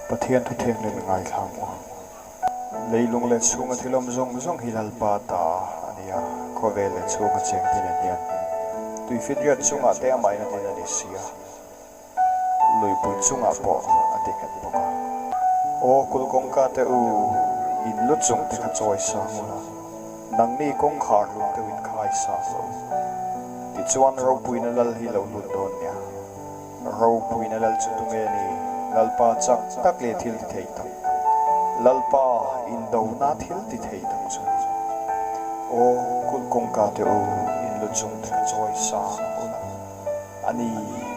Pathian thu theng le ngai thlang leilung le chunga thilom zong hilal pa ta ania khove le chunga cheng tin ania tui fidriat chunga te amai na tin ani sia lui pui chunga po ati khat poka o kul kong ka te u in lu chung te kha choi sa ngula nang ni kong khar lu te win khai sa so ti chuan ro pui na lal hi lo lu don nia ro pui na lal chu tu nge ni lalpa chak tak le thil ti thei tak lalpa in do na thil ti thei tak chu o kul kong ka te u in lu chung te choi sa ngula ani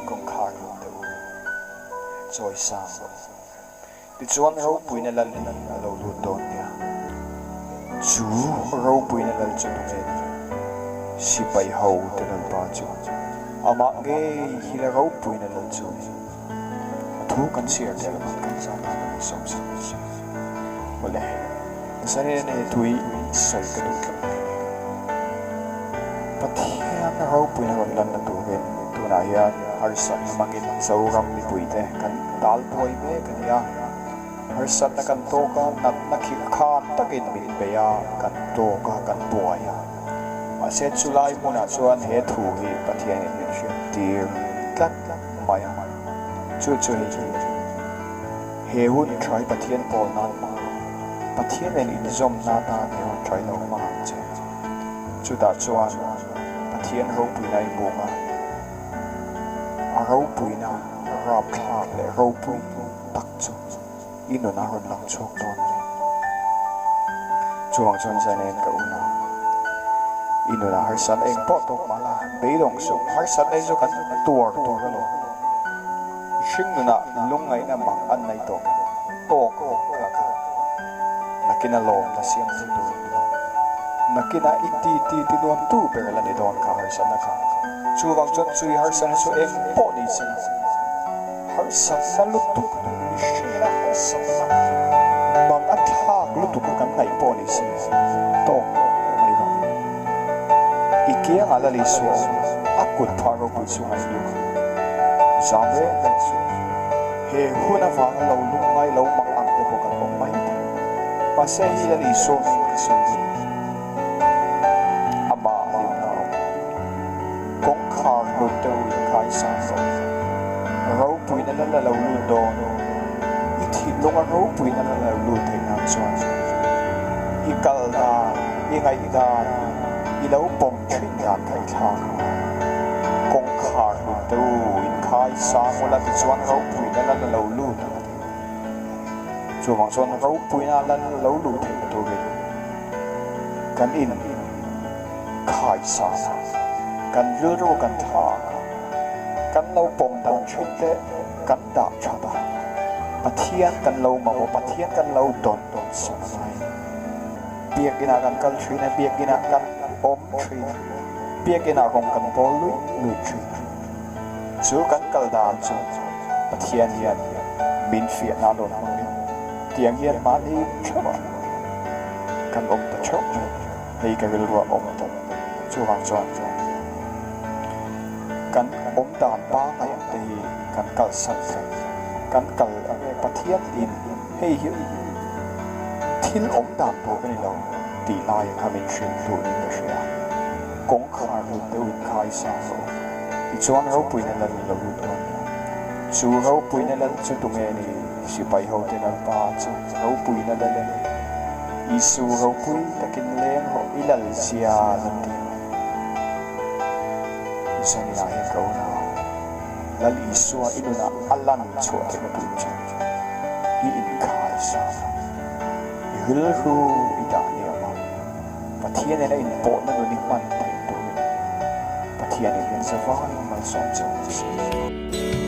kong khar lu te u choi sa ti chuan ro pui na lal hi lo lu don nia chu ro pui na lal chu tu nge ni si pai ho te lalpa chu ama nge hi la ro pui na lal chu thu kan share te la kan sa ta ni som sa wala sare ne tui sai ka du pathian ro pui na lan na tu ve tu na ya har san mangin sau ram ni pui te kan dal poi me kan ya har san na kan to ka na khi kha takin min be ya kan to ka kan poi ya a se chulai mona chuan he thu hi pathian ni shin tir tlak mai chu he hun try pathian pol nan ma pathian en in zom na ta he hun try lo ma che chu da chuan pathian ro pui nai bo ma a ro pui na rap kha le ro pui tak chu ino na hon lang chok don le chuang chuan sa nen ka una ino na har san eng po tok ma la be dong su har san ai zo kan tur ka lo sing na lungai na mang an nai to ko ka nakina lom na siam tu nakina iti ti nuam tu per la ni don ka har san na ka chu wang chon chui har san so em po ni sin har san na lu tu ni shira har san na mang a tha lu tu kan nai po ni sin to mai ba ikia ala li so akut pharo ku chu mai lu Sabe he huna fa lo lungai lo mang ang te ko kan ko mai pa se hi la li so ki so ama lim na kong khar lo te wi kai sa so ro pui na la lo lu do I thi lo nga ro pui na la lu te na chuan I kal da I ngai da I lo pom thin da kai tha kong khar lo te khai sang wala ti chuan ro pui na la lo lu chu wang chuan ro pui na la lo lu the to ge kan in khai sa kan rilrua kan tha kan lo pom dan thut te kan da cha ba pathian kan lo ma pathian kan lo don sa nai biak ina kan kal thri na biak ina kan om thri biak ina kong kan pol lu thri chu kan kal dan chu pathian hian min fia na lo na tiang hian ma ni chama kan om ta chok hei ka rilrua om ta chu wang chuan kan om dan pa ngai te kan kal san se kan kal ane pathian in hei hi thil om dan po kan lo ti lai ka min shin tu ni ka shia kong khar lu te win khai sa so I chuan ro pui na la lo lu don chu ro pui na la chu tu nge ni si pai ho te na pa chu ro pui na la le I su ro pui takin leng ho I lal sia lan ti isa ni na he ko na lal I su a inu na alan chu te na tu chu I in khai sa I rilru I da ni ma pathian na in po na ni man te tu pathian in sa vai mal som chong